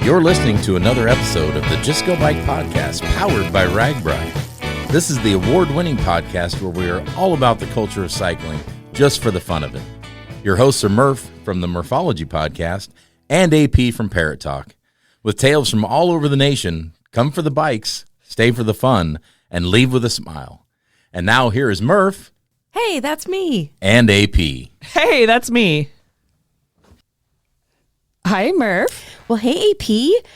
You're listening to another episode of the Just Go Bike podcast, powered by RAGBRAI. This is the award-winning podcast where we are all about the culture of cycling, just for the fun of it. Your hosts are Murph from the Murphology podcast and AP from Parrot Talk. With tales from all over the nation, come for the bikes, stay for the fun, and leave with a smile. And now here is Murph. Hey, that's me. And AP. Hey, that's me. Hi, Murph. Well, hey, AP.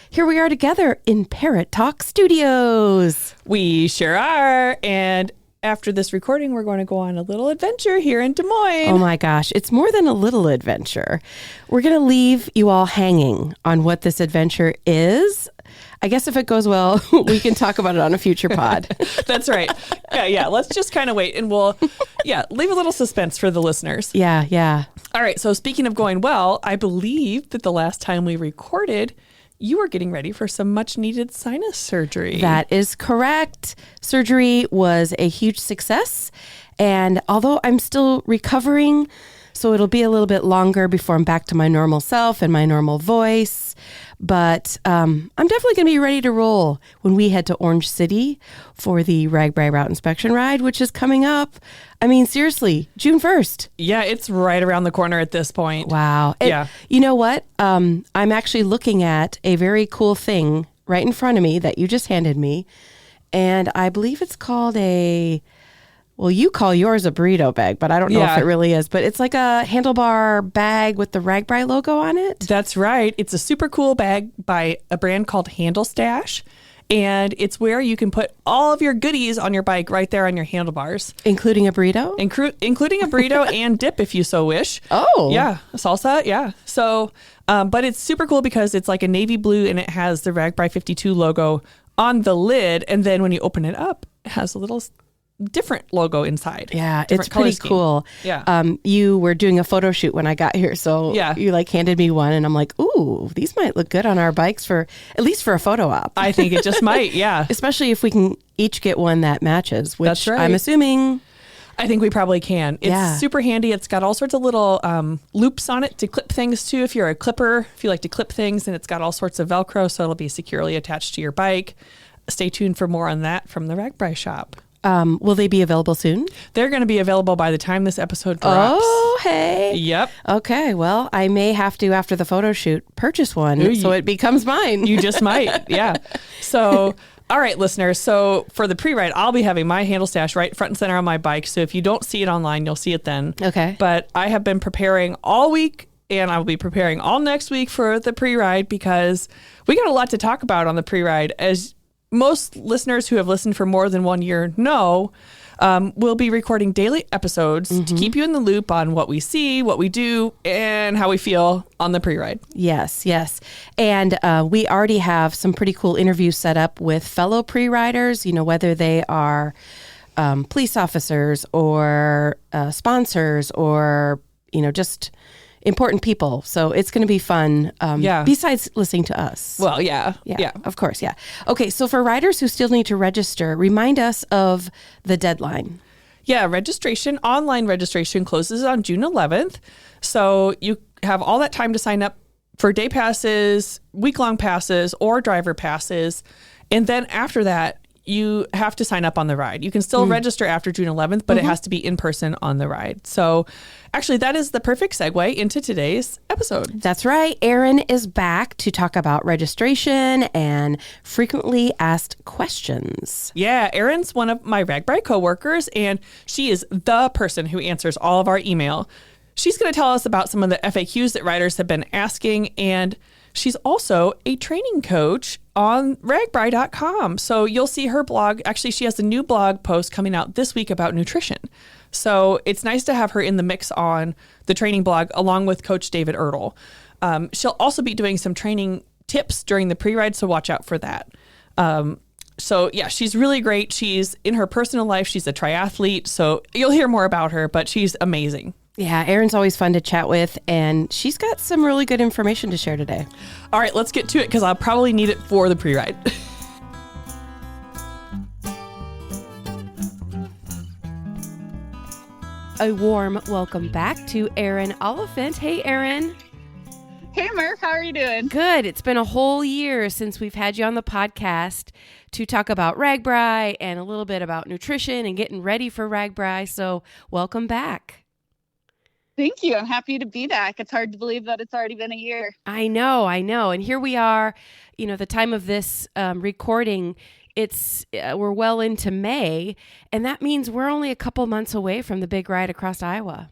Here we are together in Parrot Talk Studios. We sure are. And after this recording, we're going to go on a little adventure here in Des Moines. Oh my gosh, it's more than a little adventure. We're going to leave you all hanging on what this adventure is. I guess if it goes well, we can talk about it on a future pod. That's right. Yeah. Let's just kind of wait and we'll, leave a little suspense for the listeners. Yeah. All right. So speaking of going well, I believe that the last time we recorded, you were getting ready for some much needed sinus surgery. That is correct. Surgery was a huge success. And although I'm still recovering, so it'll be a little bit longer before I'm back to my normal self and my normal voice. But I'm definitely going to be ready to roll when we head to Orange City for the RAGBRAI route inspection ride, which is coming up. I mean, seriously, June 1st. Yeah, it's right around the corner at this point. Wow. You know what? I'm actually looking at a very cool thing right in front of me that you just handed me. And I believe it's called you call yours a burrito bag, but I don't know if it really is. But it's like a handlebar bag with the RAGBRAI logo on it. That's right. It's a super cool bag by a brand called Handle Stash. And it's where you can put all of your goodies on your bike right there on your handlebars. Including a burrito? Including a burrito and dip if you so wish. Oh. Yeah. Salsa. Yeah. So, but it's super cool because it's like a navy blue and it has the RAGBRAI 52 logo on the lid. And then when you open it up, it has a little different logo inside. Yeah, it's pretty cool. Yeah. You were doing a photo shoot when I got here, so you handed me one and I'm like, ooh, these might look good on our bikes at least for a photo op. I think it just might, yeah. Especially if we can each get one that matches, which That's right. I'm assuming. I think we probably can. It's super handy. It's got all sorts of little loops on it to clip things to if you're a clipper, if you like to clip things, and it's got all sorts of Velcro, so it'll be securely attached to your bike. Stay tuned for more on that from the RAGBRAI shop. Will they be available soon? They're going to be available by the time this episode drops. Oh, hey. Yep. Okay, well, I may have to, after the photo shoot, purchase one so it becomes mine. You just might, yeah. So, all right, listeners. So for the pre-ride, I'll be having my Handle Stash right front and center on my bike. So if you don't see it online, you'll see it then. Okay. But I have been preparing all week and I will be preparing all next week for the pre-ride because we got a lot to talk about on the pre-ride. As most listeners who have listened for more than 1 year know, we'll be recording daily episodes to keep you in the loop on what we see, what we do, and how we feel on the pre-ride. Yes. And we already have some pretty cool interviews set up with fellow pre-riders, whether they are police officers or sponsors or, just important people. So it's going to be fun. Besides listening to us. Well, yeah. Of course. Yeah. Okay. So for riders who still need to register, remind us of the deadline. Yeah. Online registration closes on June 11th. So you have all that time to sign up for day passes, week-long passes, or driver passes. And then after that, you have to sign up on the ride. You can still register after June 11th, but it has to be in person on the ride. So actually, that is the perfect segue into today's episode. That's right. Erin is back to talk about registration and frequently asked questions. Yeah, Erin's one of my RAGBRAI coworkers, and she is the person who answers all of our email. She's going to tell us about some of the FAQs that riders have been asking, and she's also a training coach on ragbrai.com. So you'll see her blog. Actually, she has a new blog post coming out this week about nutrition. So it's nice to have her in the mix on the training blog along with Coach David Ertl. She'll also be doing some training tips during the pre-ride, so watch out for that. She's really great. She's in her personal life. She's a triathlete. So you'll hear more about her, but she's amazing. Yeah, Erin's always fun to chat with, and she's got some really good information to share today. All right, let's get to it because I'll probably need it for the pre-ride. A warm welcome back to Erin Oliphant. Hey, Erin. Hey, Murph, how are you doing? Good. It's been a whole year since we've had you on the podcast to talk about RAGBRAI and a little bit about nutrition and getting ready for RAGBRAI. So welcome back. Thank you. I'm happy to be back. It's hard to believe that it's already been a year. I know. And here we are, the time of this recording, we're well into May, and that means we're only a couple months away from the big ride across Iowa.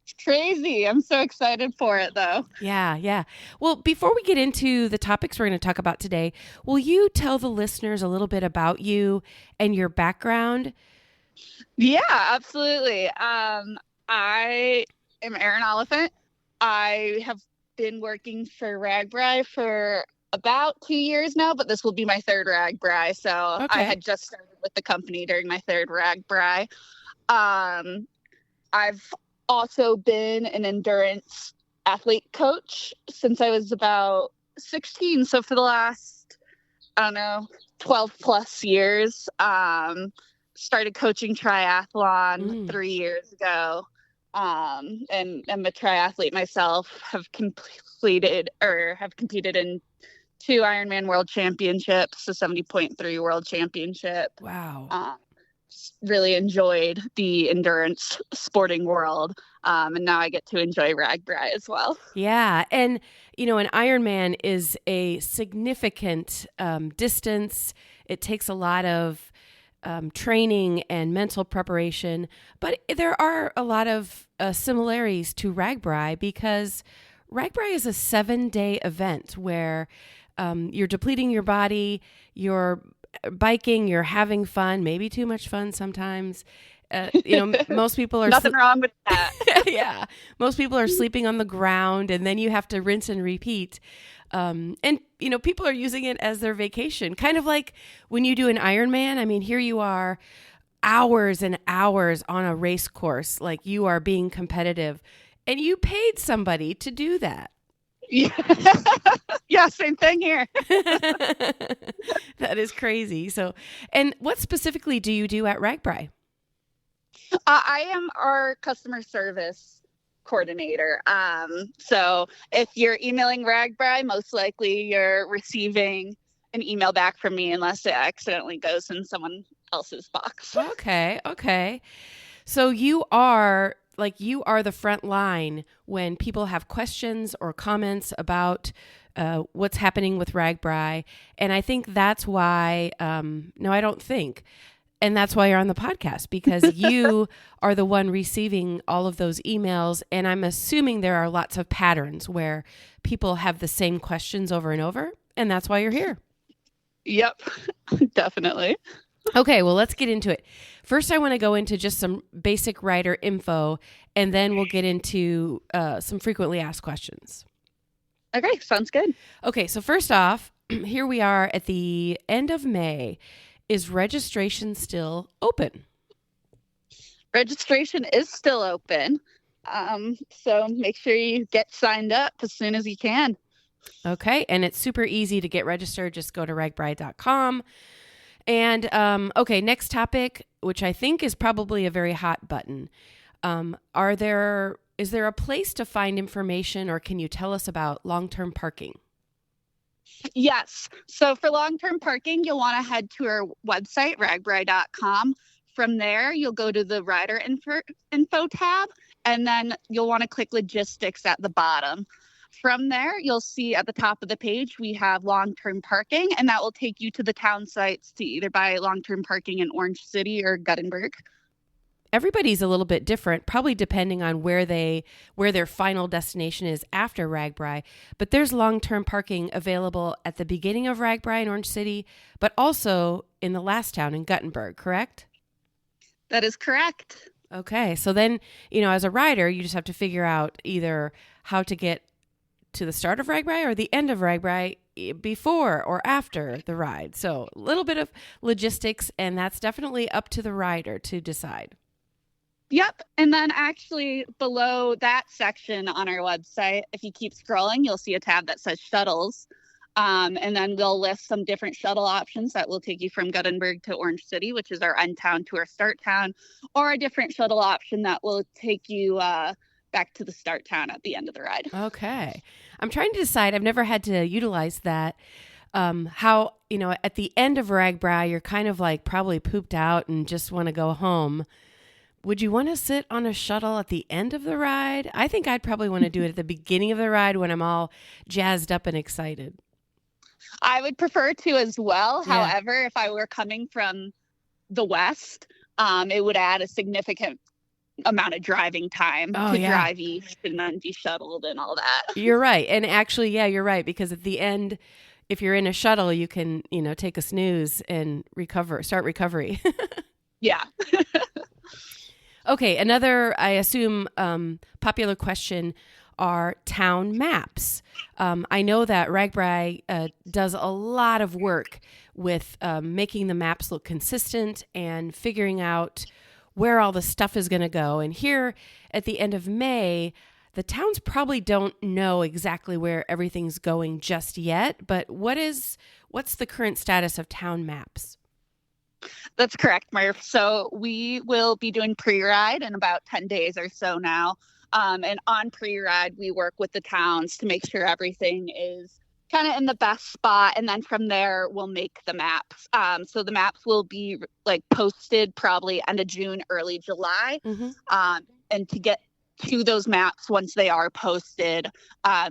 It's crazy. I'm so excited for it, though. Yeah. Well, before we get into the topics we're going to talk about today, will you tell the listeners a little bit about you and your background? Yeah, absolutely. I am Erin Oliphant. I have been working for RAGBRAI for about 2 years now, but this will be my third RAGBRAI. So Okay. I had just started with the company during my third RAGBRAI. I've also been an endurance athlete coach since I was about 16. So for the last, 12 plus years, started coaching triathlon 3 years ago. And I'm a triathlete myself, have competed in 2 Ironman World Championships, the 70.3 World Championship. Wow. Really enjoyed the endurance sporting world. And now I get to enjoy RAGBRAI as well. Yeah. And, an Ironman is a significant distance. It takes a lot of training and mental preparation. But there are a lot of similarities to RAGBRAI because RAGBRAI is a 7-day event where you're depleting your body, you're biking, you're having fun, maybe too much fun sometimes. Most people are nothing wrong with that. Yeah, most people are sleeping on the ground, and then you have to rinse and repeat. And people are using it as their vacation, kind of like when you do an Ironman. I mean, here you are, hours and hours on a race course, like you are being competitive, and you paid somebody to do that. Yeah, same thing here. That is crazy. So, and what specifically do you do at RAGBRAI? I am our customer service coordinator. So if you're emailing RAGBRAI, most likely you're receiving an email back from me unless it accidentally goes in someone else's box. Okay. So you are the front line when people have questions or comments about what's happening with RAGBRAI. And I think that's why, and that's why you're on the podcast, because you are the one receiving all of those emails. And I'm assuming there are lots of patterns where people have the same questions over and over. And that's why you're here. Yep, definitely. Okay, well, let's get into it. First, I want to go into just some basic rider info, and then we'll get into some frequently asked questions. Okay, sounds good. Okay, so first off, here we are at the end of May. Is registration still open? Registration is still open. So make sure you get signed up as soon as you can. Okay, and it's super easy to get registered. Just go to ragbrai.com. And okay, next topic, which I think is probably a very hot button. Is there a place to find information, or can you tell us about long-term parking? Yes. So for long-term parking, you'll want to head to our website, ragbrai.com. From there, you'll go to the rider info tab, and then you'll want to click logistics at the bottom. From there, you'll see at the top of the page, we have long-term parking, and that will take you to the town sites to either buy long-term parking in Orange City or Guttenberg. Everybody's a little bit different, probably depending on where their final destination is after RAGBRAI. But there's long-term parking available at the beginning of RAGBRAI in Orange City, but also in the last town in Guttenberg, correct? That is correct. Okay, so then, as a rider, you just have to figure out either how to get to the start of RAGBRAI or the end of RAGBRAI before or after the ride. So a little bit of logistics, and that's definitely up to the rider to decide. Yep. And then actually below that section on our website, if you keep scrolling, you'll see a tab that says shuttles. And then we'll list some different shuttle options that will take you from Guttenberg to Orange City, which is our end town to our start town, or a different shuttle option that will take you back to the start town at the end of the ride. Okay. I'm trying to decide. I've never had to utilize that. How, at the end of RAGBRAI, you're kind of like probably pooped out and just want to go home. Would you want to sit on a shuttle at the end of the ride? I think I'd probably want to do it at the beginning of the ride when I'm all jazzed up and excited. I would prefer to as well. Yeah. However, if I were coming from the west, it would add a significant amount of driving time to drive east and then be shuttled and all that. You're right. And actually, yeah, you're right. Because at the end, if you're in a shuttle, you can, take a snooze and start recovery. Yeah. Okay. Another, I assume, popular question are town maps. I know that RAGBRAI does a lot of work with making the maps look consistent and figuring out where all the stuff is going to go. And here at the end of May, the towns probably don't know exactly where everything's going just yet. But what's the current status of town maps? That's correct, Murph. So we will be doing pre-ride in about 10 days or so now. And on pre-ride, we work with the towns to make sure everything is kind of in the best spot. And then from there, we'll make the maps. So the maps will be posted probably end of June, early July. Mm-hmm. And to get to those maps, once they are posted,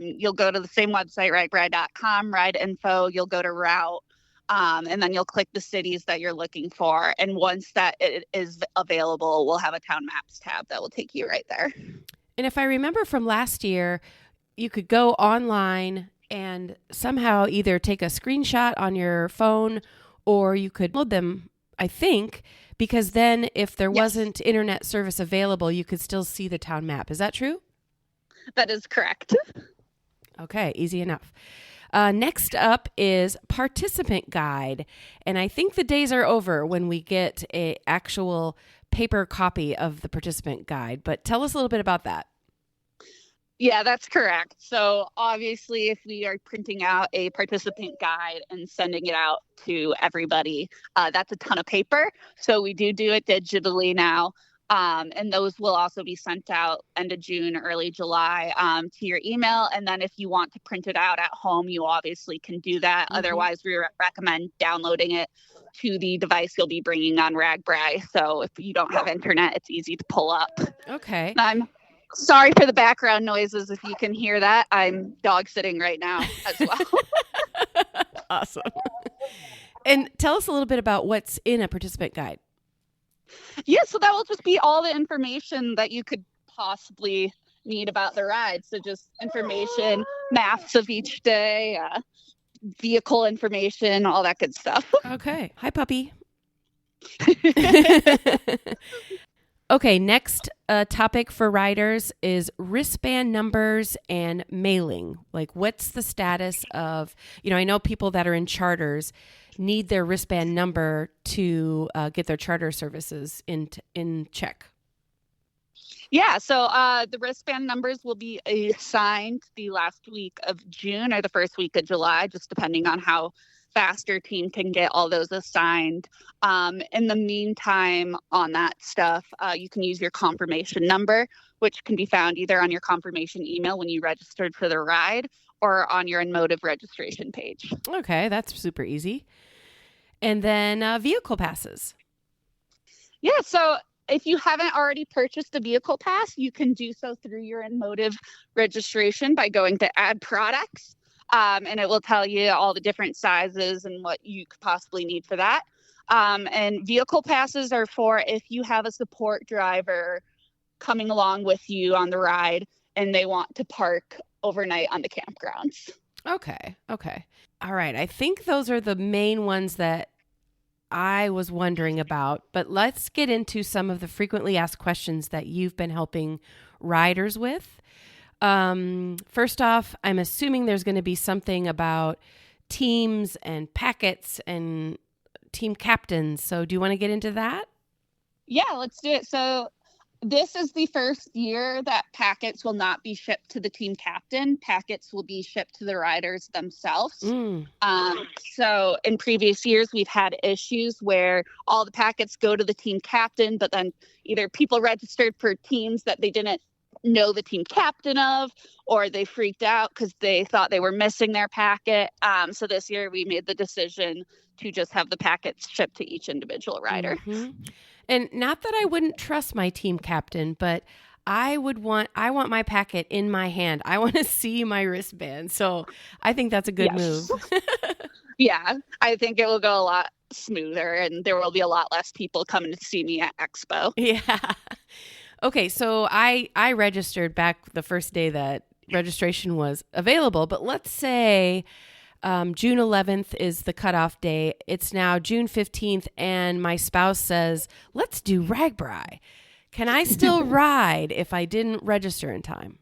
you'll go to the same website, ragbrai.com, ride info, you'll go to route. And then you'll click the cities that you're looking for. And once that it is available, we'll have a town maps tab that will take you right there. And if I remember from last year, you could go online and somehow either take a screenshot on your phone or you could load them, I think, because then if there wasn't internet service available, you could still see the town map. Is that true? That is correct. Okay, easy enough. Next up is participant guide. And I think the days are over when we get an actual paper copy of the participant guide. But tell us a little bit about that. Yeah, that's correct. So obviously, if we are printing out a participant guide and sending it out to everybody, that's a ton of paper. So we do it digitally now. And those will also be sent out end of June, early July to your email. And then if you want to print it out at home, you obviously can do that. Mm-hmm. Otherwise, we recommend downloading it to the device you'll be bringing on RAGBRAI. So if you don't have internet, it's easy to pull up. Okay. I'm sorry for the background noises. If you can hear that, I'm dog sitting right now as well. Awesome. And tell us a little bit about what's in a participant guide. Yeah, so that will just be all the information that you could possibly need about the ride. So just information, maps of each day, vehicle information, all that good stuff. Okay. Hi, puppy. Okay, next topic for riders is wristband numbers and mailing. Like, what's the status of, I know people that are in charters need their wristband number to get their charter services in check. Yeah, so the wristband numbers will be assigned the last week of June or the first week of July, just depending on how fast your team can get all those assigned. In the meantime, on that stuff, you can use your confirmation number, which can be found either on your confirmation email when you registered for the ride or on your Emotive registration page. Okay, that's super easy. And then vehicle passes. Yeah, so if you haven't already purchased a vehicle pass, you can do so through your Emotive registration by going to Add Products. And it will tell you all the different sizes and what you could possibly need for that. And vehicle passes are for if you have a support driver coming along with you on the ride and they want to park overnight on the campgrounds. Okay. All right. I think those are the main ones that I was wondering about, but let's get into some of the frequently asked questions that you've been helping riders with. First off, I'm assuming there's going to be something about teams and packets and team captains. So do you want to get into that? Yeah, let's do it. So this is the first year that packets will not be shipped to the team captain. Packets will be shipped to the riders themselves. So in previous years, we've had issues where all the packets go to the team captain, but then either people registered for teams that they didn't know the team captain of, or they freaked out because they thought they were missing their packet. So this year we made the decision to just have the packets shipped to each individual rider. Mm-hmm. And not that I wouldn't trust my team captain, but I want my packet in my hand. I want to see my wristband. So I think that's a good move. Yeah, I think it will go a lot smoother and there will be a lot less people coming to see me at Expo. Yeah. Okay, so I registered back the first day that registration was available, but let's say June 11th is the cutoff day. It's now June 15th, and my spouse says, let's do RAGBRAI. Can I still ride if I didn't register in time?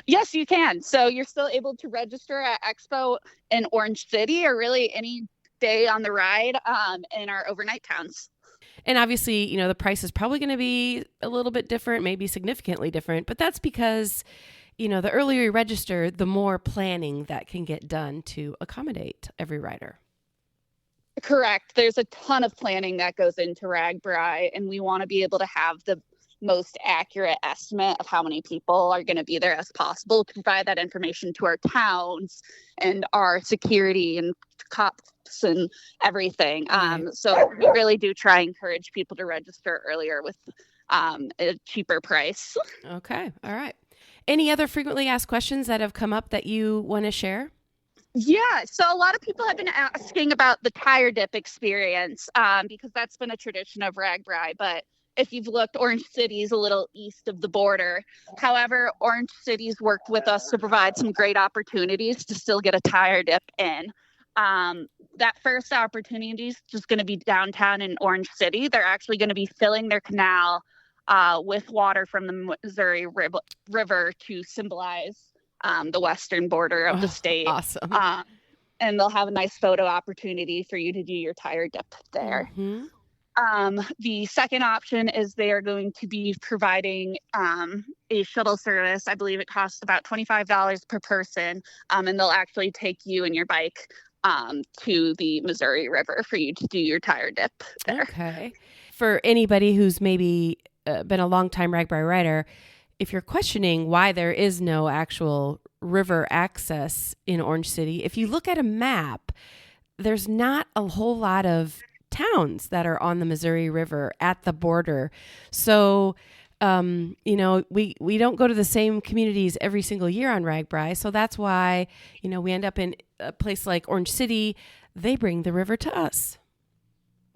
Yes, you can. So you're still able to register at Expo in Orange City or really any day on the ride in our overnight towns. And obviously, the price is probably going to be a little bit different, maybe significantly different, but that's because the earlier you register, the more planning that can get done to accommodate every rider. Correct. There's a ton of planning that goes into RAGBRAI, and we want to be able to have the most accurate estimate of how many people are going to be there as possible to provide that information to our towns and our security and cops and everything. So we really do try and encourage people to register earlier with a cheaper price. Okay. All right. Any other frequently asked questions that have come up that you want to share? Yeah, so a lot of people have been asking about the tire dip experience because that's been a tradition of RAGBRAI. But if you've looked, Orange City is a little east of the border. However, Orange City's worked with us to provide some great opportunities to still get a tire dip in. That first opportunity is just going to be downtown in Orange City. They're actually going to be filling their canal with water from the Missouri River to symbolize the western border of the state. Awesome. And they'll have a nice photo opportunity for you to do your tire dip there. Mm-hmm. The second option is they are going to be providing a shuttle service. I believe it costs about $25 per person, and they'll actually take you and your bike to the Missouri River for you to do your tire dip there. Okay. For anybody who's maybe been a long-time RAGBRAI rider, if you're questioning why there is no actual river access in Orange City, if you look at a map, there's not a whole lot of towns that are on the Missouri River at the border. So, we don't go to the same communities every single year on RAGBRAI. So that's why, we end up in a place like Orange City. They bring the river to us.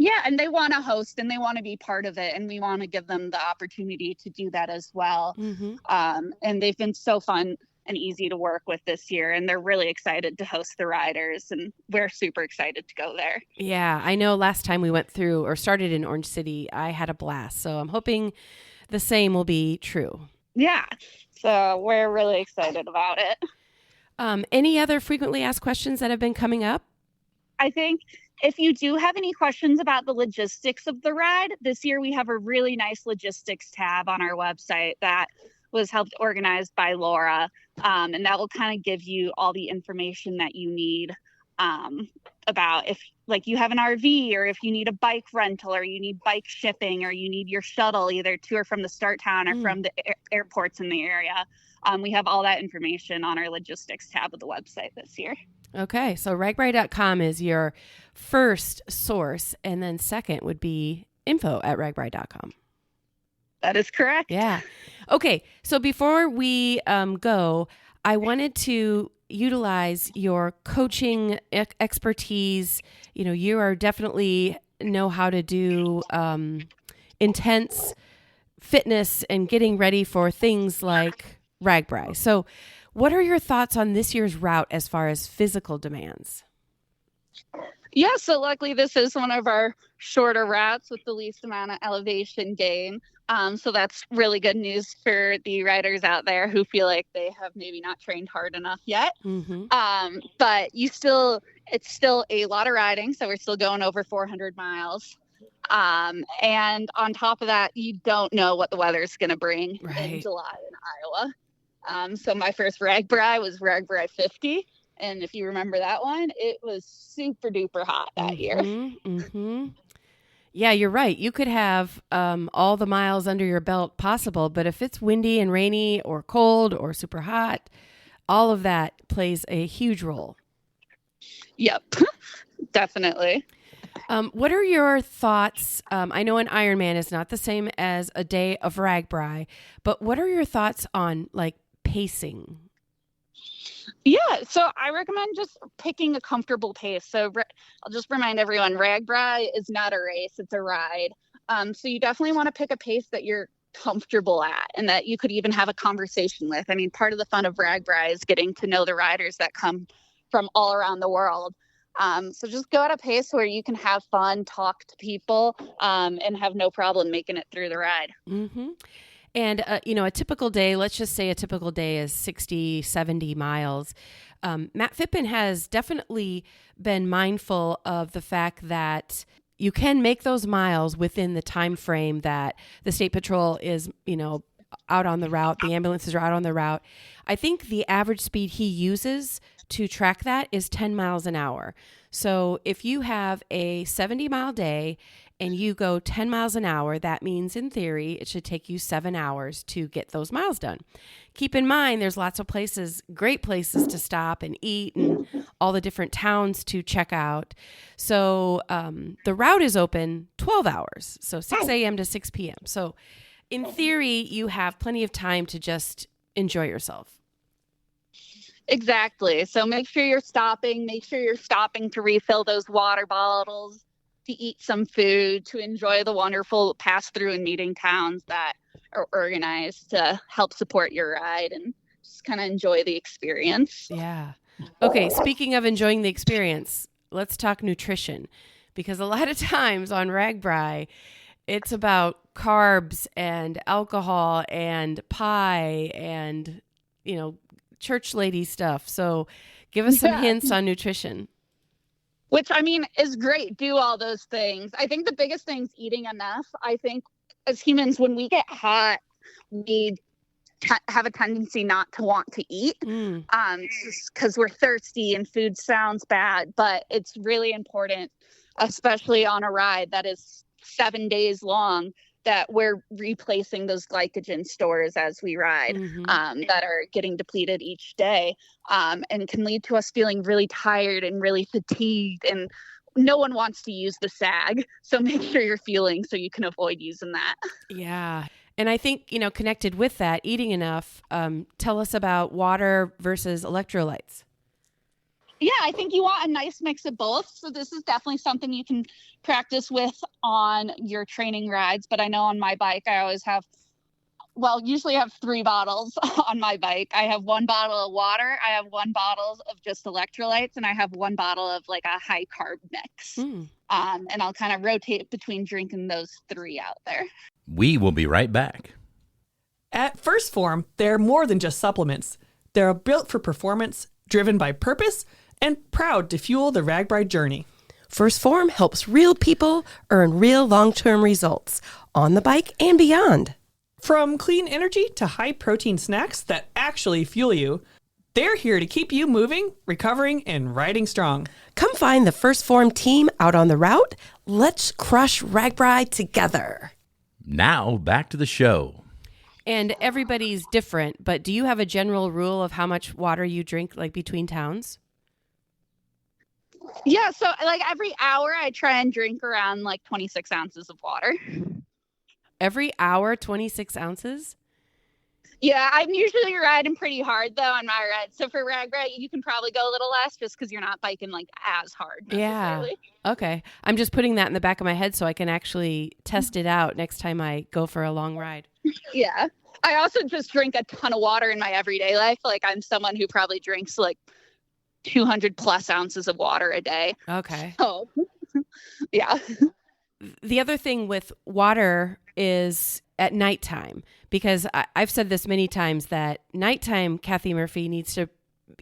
Yeah, and they want to host and they want to be part of it. And we want to give them the opportunity to do that as well. Mm-hmm. And they've been so fun and easy to work with this year. And they're really excited to host the riders. And we're super excited to go there. Yeah, I know last time we went through or started in Orange City, I had a blast. So I'm hoping the same will be true. Yeah, so we're really excited about it. Any other frequently asked questions that have been coming up? I think if you do have any questions about the logistics of the ride, this year we have a really nice logistics tab on our website that was helped organized by Laura. And that will kind of give you all the information that you need about if you have an RV or if you need a bike rental or you need bike shipping or you need your shuttle either to or from the start town or from the airports in the area. We have all that information on our logistics tab of the website this year. Okay, so ragbrai.com is your first source, and then second would be info@ragbrai.com. That is correct. Yeah. Okay, so before we go, I wanted to utilize your coaching expertise. You are definitely know how to do intense fitness and getting ready for things like RAGBRAI. So what are your thoughts on this year's route as far as physical demands? Yeah, so luckily this is one of our shorter routes with the least amount of elevation gain. So that's really good news for the riders out there who feel like they have maybe not trained hard enough yet. Mm-hmm. But it's still a lot of riding. So we're still going over 400 miles. And on top of that, you don't know what the weather is going to bring in July in Iowa. So my first RAGBRAI was RAGBRAI 50. And if you remember that one, it was super duper hot that year. Mm-hmm. Yeah, you're right. You could have all the miles under your belt possible, but if it's windy and rainy or cold or super hot, all of that plays a huge role. Yep, definitely. What are your thoughts? I know an Ironman is not the same as a day of RAGBRAI, but what are your thoughts on like pacing? Yeah, so I recommend just picking a comfortable pace. So I'll just remind everyone, RAGBRAI is not a race, it's a ride. So you definitely want to pick a pace that you're comfortable at and that you could even have a conversation with. I mean, part of the fun of RAGBRAI is getting to know the riders that come from all around the world. So just go at a pace where you can have fun, talk to people, and have no problem making it through the ride. Mm-hmm. And, a typical day, let's just say a typical day is 60, 70 miles. Matt Phippen has definitely been mindful of the fact that you can make those miles within the time frame that the State Patrol is, out on the route. The ambulances are out on the route. I think the average speed he uses to track that is 10 miles an hour. So if you have a 70-mile day and you go 10 miles an hour, that means in theory it should take you 7 hours to get those miles done. Keep in mind there's lots of places, great places to stop and eat and all the different towns to check out. So the route is open 12 hours, so 6 a.m. to 6 p.m. So in theory, you have plenty of time to just enjoy yourself. Exactly. So make sure you're stopping to refill those water bottles, to eat some food, to enjoy the wonderful pass through and meeting towns that are organized to help support your ride and just kind of enjoy the experience. Yeah. Okay. Speaking of enjoying the experience, let's talk nutrition, because a lot of times on RAGBRAI, it's about carbs and alcohol and pie and, church lady stuff. So give us some hints on nutrition. Which, I mean, is great. Do all those things. I think the biggest thing is eating enough. I think as humans, when we get hot, we have a tendency not to want to eat just because we're thirsty and food sounds bad. But it's really important, especially on a ride that is 7 days long, that we're replacing those glycogen stores as we ride that are getting depleted each day and can lead to us feeling really tired and really fatigued. And no one wants to use the SAG. So make sure you're fueling so you can avoid using that. Yeah. And I think, connected with that, eating enough, tell us about water versus electrolytes. Yeah, I think you want a nice mix of both. So this is definitely something you can practice with on your training rides. But I know on my bike, I always usually have 3 bottles on my bike. I have 1 bottle of water. I have 1 bottle of just electrolytes. And I have 1 bottle of like a high carb mix. And I'll kind of rotate between drinking those 3 out there. We will be right back. At First Form, they're more than just supplements. They're built for performance, driven by purpose, and proud to fuel the RAGBRAI journey. First Form helps real people earn real long-term results on the bike and beyond. From clean energy to high-protein snacks that actually fuel you, they're here to keep you moving, recovering, and riding strong. Come find the First Form team out on the route. Let's crush RAGBRAI together. Now, back to the show. And everybody's different, but do you have a general rule of how much water you drink, like between towns? Yeah, so like every hour I try and drink around like 26 ounces of water. Every hour, 26 ounces? Yeah, I'm usually riding pretty hard though on my ride. So for RAGBRAI, you can probably go a little less just because you're not biking like as hard necessarily. Yeah. Okay. I'm just putting that in the back of my head so I can actually test it out next time I go for a long ride. Yeah. I also just drink a ton of water in my everyday life. Like I'm someone who probably drinks like 200 plus ounces of water a day. Okay. Oh, yeah. The other thing with water is at nighttime, because I've said this many times that nighttime Kathy Murphy needs to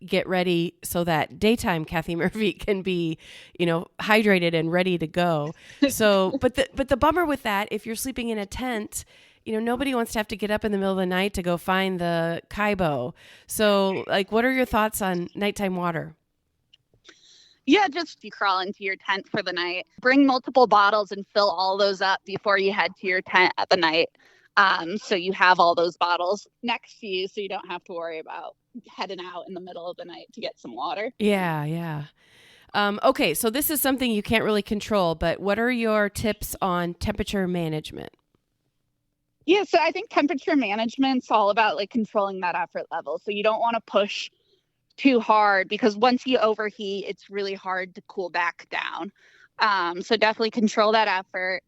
get ready so that daytime Kathy Murphy can be, hydrated and ready to go. So, but the bummer with that, if you're sleeping in a tent, nobody wants to have to get up in the middle of the night to go find the Kaibo. So, like, what are your thoughts on nighttime water? Yeah, just you crawl into your tent for the night. Bring multiple bottles and fill all those up before you head to your tent at the night. So you have all those bottles next to you so you don't have to worry about heading out in the middle of the night to get some water. Yeah. Okay, so this is something you can't really control, but what are your tips on temperature management? Yeah, so I think temperature management's all about like controlling that effort level. So you don't want to push too hard because once you overheat, it's really hard to cool back down. So definitely control that effort.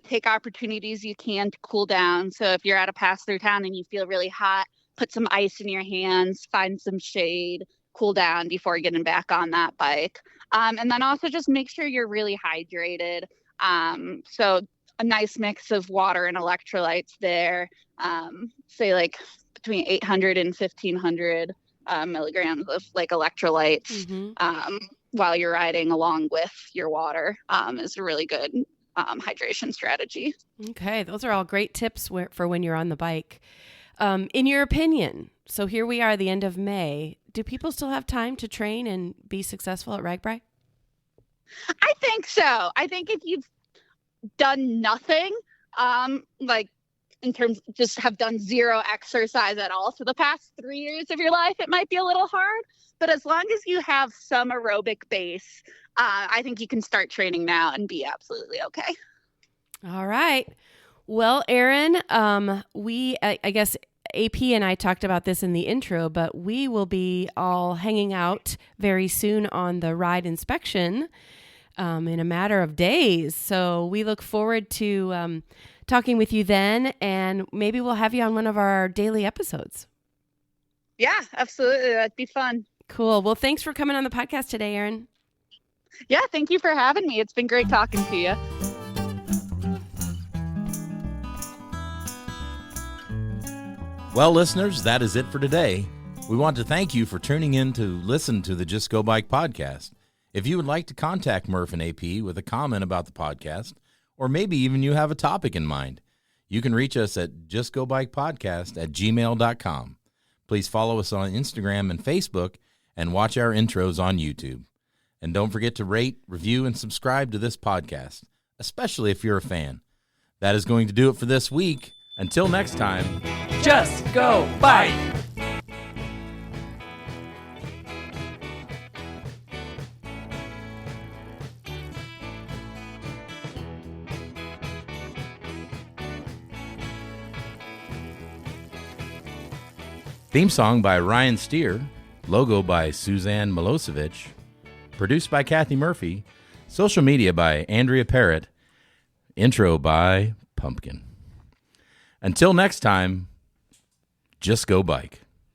Take opportunities you can to cool down. So if you're at a pass-through town and you feel really hot, put some ice in your hands, find some shade, cool down before getting back on that bike. And then also just make sure you're really hydrated. So a nice mix of water and electrolytes there, say like between 800 and 1500 milligrams of like electrolytes while you're riding along with your water is a really good hydration strategy. Okay, those are all great tips for when you're on the bike. In your opinion, so here we are, the end of May, do people still have time to train and be successful at RAGBRAI? I think so. I think if you've done nothing, like in terms just have done zero exercise at all for the past 3 years of your life, it might be a little hard. But as long as you have some aerobic base, I think you can start training now and be absolutely okay. All right. Well, Erin, I guess AP and I talked about this in the intro, but we will be all hanging out very soon on the ride inspection in a matter of days. So we look forward to talking with you then, and maybe we'll have you on one of our daily episodes. Yeah, absolutely. That'd be fun. Cool. Well, thanks for coming on the podcast today, Erin. Yeah, thank you for having me. It's been great talking to you. Well, listeners, that is it for today. We want to thank you for tuning in to listen to the Just Go Bike podcast. If you would like to contact Murph and AP with a comment about the podcast, or maybe even you have a topic in mind, you can reach us at justgobikepodcast@gmail.com. Please follow us on Instagram and Facebook and watch our intros on YouTube. And don't forget to rate, review, and subscribe to this podcast, especially if you're a fan. That is going to do it for this week. Until next time, Just go bike. Theme song by Ryan Steer, logo by Suzanne Milosevic, produced by Kathy Murphy, social media by Andrea Parrott, intro by Pumpkin. Until next time, just go bike.